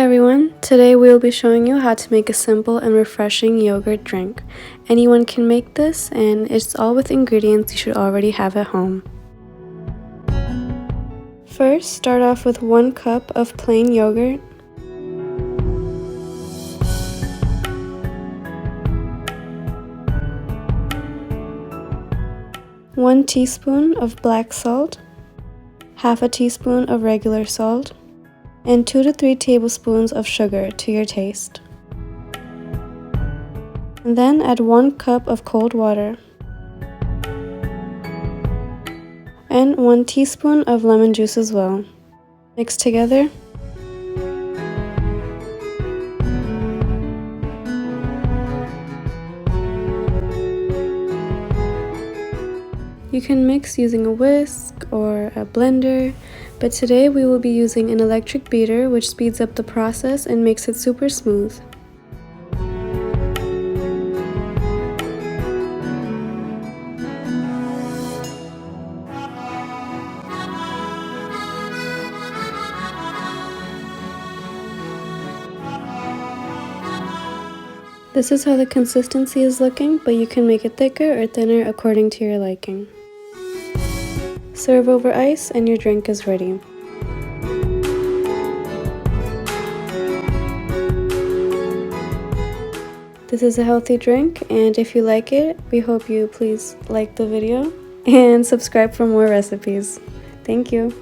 everyone, today we will be showing you how to make a simple and refreshing yogurt drink. Anyone can make this and it's all with ingredients you should already have at home. First, start off with 1 cup of plain yogurt, one teaspoon of black salt, half a teaspoon of regular salt, and 2 to 3 tablespoons of sugar to your taste. And then add 1 cup of cold water and 1 teaspoon of lemon juice as well. Mix together. You can mix using a whisk or a blender, but today we will be using an electric beater, which speeds up the process and makes it super smooth. This is how the consistency is looking, but you can make it thicker or thinner according to your liking. Serve over ice and your drink is ready. This is a healthy drink, and if you like it, we hope you please like the video and subscribe for more recipes. Thank you.